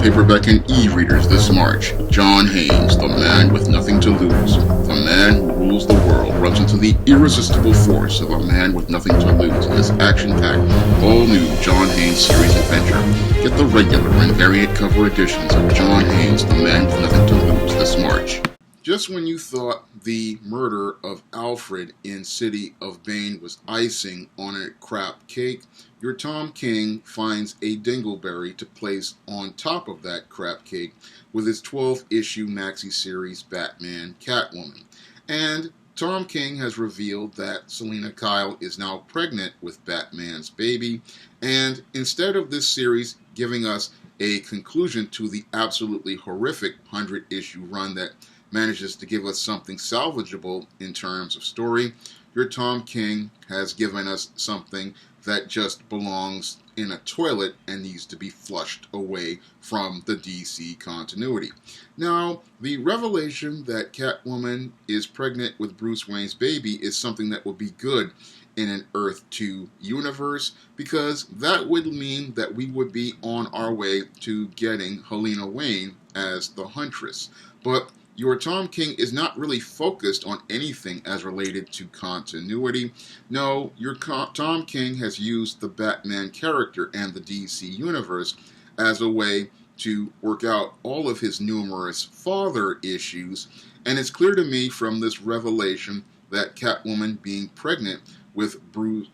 paperback and e-readers this March. John Haynes, the man with nothing to lose. The man who rules the world runs into the irresistible force of a man with nothing to lose in this action-packed, all-new John Haynes series adventure. Get the regular and variant cover editions of John Haynes, the man with nothing to lose this March. Just when you thought the murder of Alfred in City of Bane was icing on a crap cake, your Tom King finds a dingleberry to place on top of that crap cake with his 12-issue Maxiseries Batman Catwoman. And Tom King has revealed that Selina Kyle is now pregnant with Batman's baby, and instead of this series giving us a conclusion to the absolutely horrific 100-issue run that manages to give us something salvageable in terms of story, your Tom King has given us something that just belongs in a toilet and needs to be flushed away from the DC continuity. Now, the revelation that Catwoman is pregnant with Bruce Wayne's baby is something that would be good in an Earth 2 universe, because that would mean that we would be on our way to getting Helena Wayne as the Huntress. But your Tom King is not really focused on anything as related to continuity. No, your Tom King has used the Batman character and the DC universe as a way to work out all of his numerous father issues, and it's clear to me from this revelation that Catwoman being pregnant with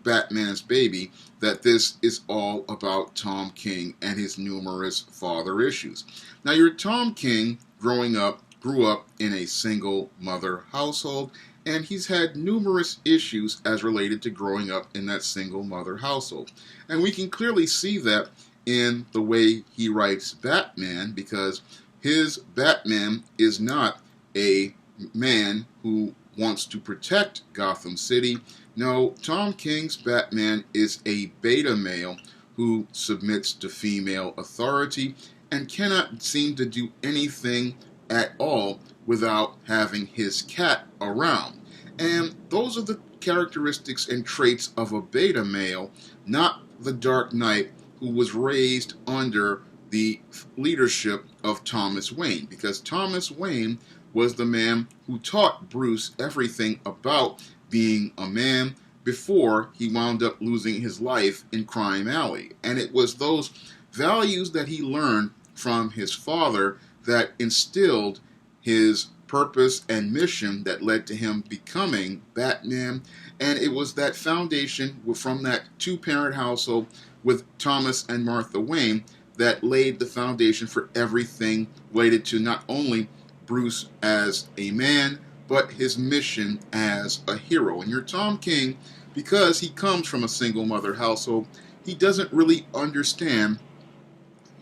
Batman's baby that this is all about Tom King and his numerous father issues. Now, your Tom King grew up in a single mother household, and he's had numerous issues as related to growing up in that single mother household. And we can clearly see that in the way he writes Batman, because his Batman is not a man who wants to protect Gotham City. No, Tom King's Batman is a beta male who submits to female authority and cannot seem to do anything at all without having his cat around. And those are the characteristics and traits of a beta male, not the Dark Knight who was raised under the leadership of Thomas Wayne, because Thomas Wayne was the man who taught Bruce everything about being a man before he wound up losing his life in Crime Alley. And it was those values that he learned from his father that instilled his purpose and mission that led to him becoming Batman. And it was that foundation from that two-parent household with Thomas and Martha Wayne that laid the foundation for everything related to not only Bruce as a man, but his mission as a hero. And your Tom King, because he comes from a single mother household, he doesn't really understand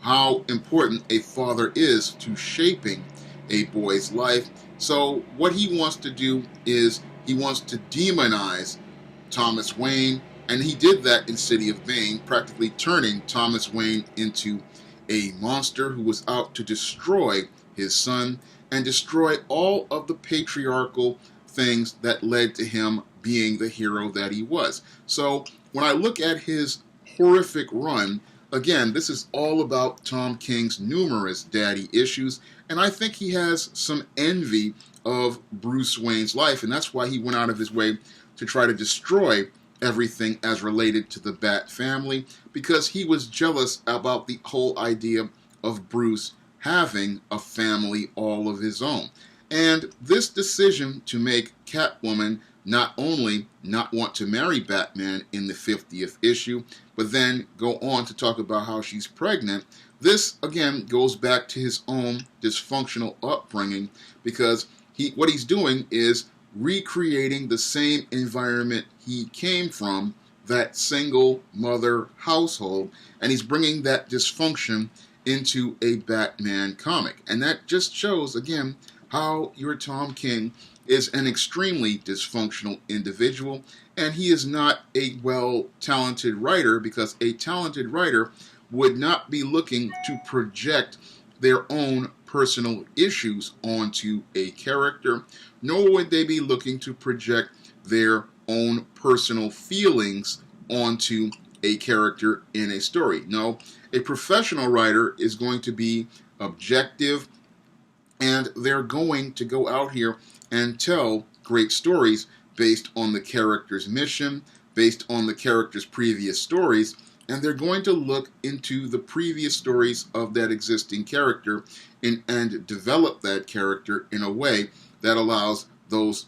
how important a father is to shaping a boy's life. So what he wants to do is he wants to demonize Thomas Wayne, and he did that in City of Bane, practically turning Thomas Wayne into a monster who was out to destroy his son and destroy all of the patriarchal things that led to him being the hero that he was. So when I look at his horrific run, again, this is all about Tom King's numerous daddy issues, and I think he has some envy of Bruce Wayne's life, and that's why he went out of his way to try to destroy everything as related to the Bat family, because he was jealous about the whole idea of Bruce having a family all of his own. And this decision to make Catwoman not only not want to marry Batman in the 50th issue, but then go on to talk about how she's pregnant, this again goes back to his own dysfunctional upbringing, because what he's doing is recreating the same environment he came from, that single mother household, and he's bringing that dysfunction into a Batman comic. And that just shows, again, how your Tom King is an extremely dysfunctional individual, and he is not a well-talented writer, because a talented writer would not be looking to project their own personal issues onto a character, nor would they be looking to project their own personal feelings onto a character in a story. No, A professional writer is going to be objective, and they're going to go out here and tell great stories based on the character's mission, based on the character's previous stories, and they're going to look into the previous stories of that existing character and develop that character in a way that allows those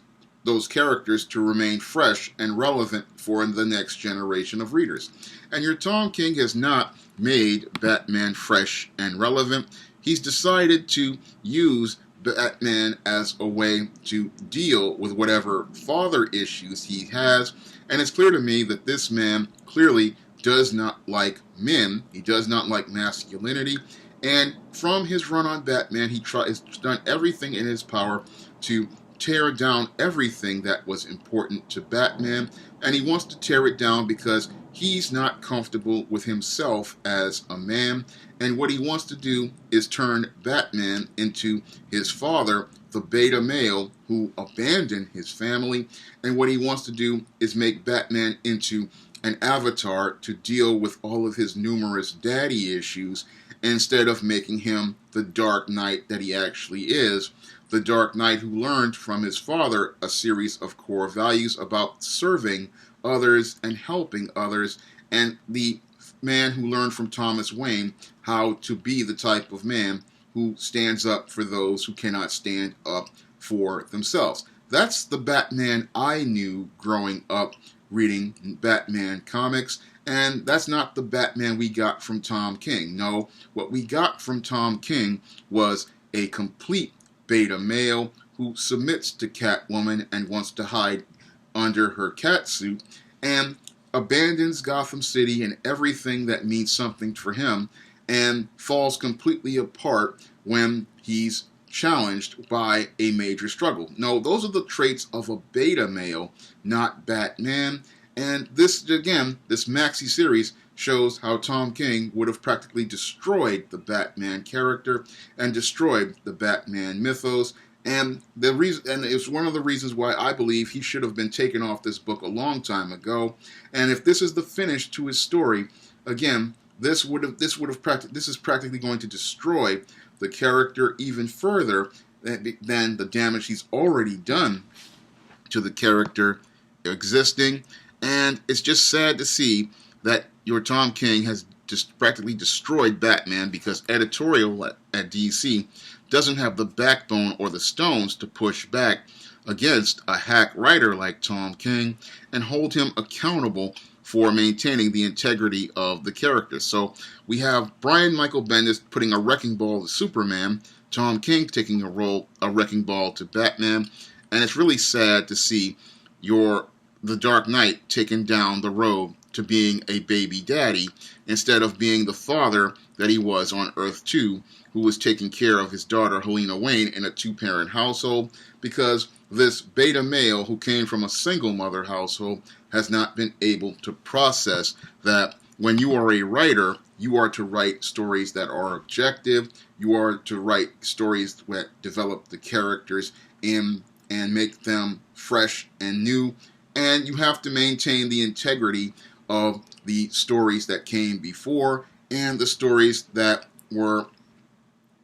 characters to remain fresh and relevant for the next generation of readers. And your Tom King has not made Batman fresh and relevant. He's decided to use Batman as a way to deal with whatever father issues he has. And it's clear to me that this man clearly does not like men. He does not like masculinity. And from his run on Batman, has done everything in his power to tear down everything that was important to Batman. And he wants to tear it down because he's not comfortable with himself as a man. And what he wants to do is turn Batman into his father, the beta male who abandoned his family. And what he wants to do is make Batman into an avatar to deal with all of his numerous daddy issues, instead of making him the Dark Knight that he actually is. The Dark Knight who learned from his father a series of core values about serving others and helping others, and the man who learned from Thomas Wayne how to be the type of man who stands up for those who cannot stand up for themselves. That's the Batman I knew growing up reading Batman comics, and that's not the Batman we got from Tom King. No, what we got from Tom King was a complete beta male who submits to Catwoman and wants to hide under her cat suit, and abandons Gotham City and everything that means something for him, and falls completely apart when he's challenged by a major struggle. No, those are the traits of a beta male, not Batman. And this, again, this Maxiseries shows how Tom King would have practically destroyed the Batman character and destroyed the Batman mythos. And it's one of the reasons why I believe he should have been taken off this book a long time ago. And if this is the finish to his story, again, this is practically going to destroy the character even further than the damage he's already done to the character existing. And it's just sad to see that your Tom King has just practically destroyed Batman, because editorial at DC doesn't have the backbone or the stones to push back against a hack writer like Tom King and hold him accountable for maintaining the integrity of the character. So we have Brian Michael Bendis putting a wrecking ball to Superman, Tom King taking a wrecking ball to Batman, and it's really sad to see the Dark Knight taken down the road to being a baby daddy instead of being the father that he was on Earth 2, who was taking care of his daughter Helena Wayne in a two-parent household, because this beta male who came from a single mother household has not been able to process that when you are a writer, you are to write stories that are objective, you are to write stories that develop the characters and make them fresh and new, and you have to maintain the integrity of the stories that came before and the stories that were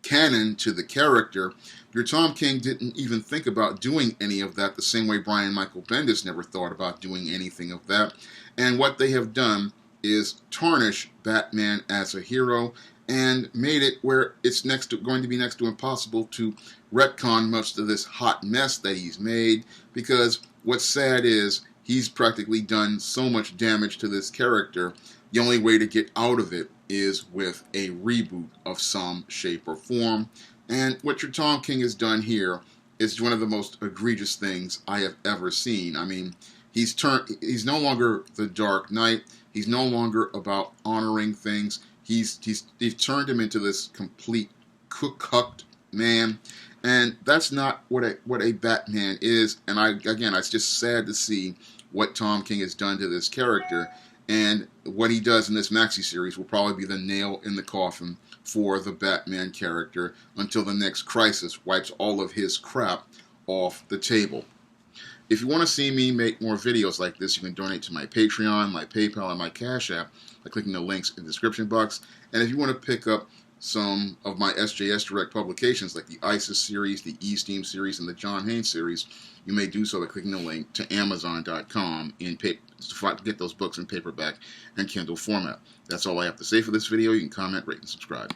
canon to the character. Your Tom King didn't even think about doing any of that, the same way Brian Michael Bendis never thought about doing anything of that. And what they have done is tarnish Batman as a hero and made it where it's going to be next to impossible to retcon much of this hot mess that he's made, because what's sad is he's practically done so much damage to this character. The only way to get out of it is with a reboot of some shape or form. And what your Tom King has done here is one of the most egregious things I have ever seen. I mean, he's no longer the Dark Knight. He's no longer about honoring things. He's turned him into this complete cooked man, and that's not what a Batman is. And it's just sad to see what Tom King has done to this character, and what he does in this maxi series will probably be the nail in the coffin for the Batman character until the next crisis wipes all of his crap off the table. If you want to see me make more videos like this, you can donate to my Patreon, my PayPal, and my Cash App by clicking the links in the description box. And if you want to pick up some of my SJS Direct publications like the ISIS series, the E-Steam series, and the John Haynes series, you may do so by clicking the link to Amazon.com to get those books in paperback and Kindle format. That's all I have to say for this video. You can comment, rate, and subscribe.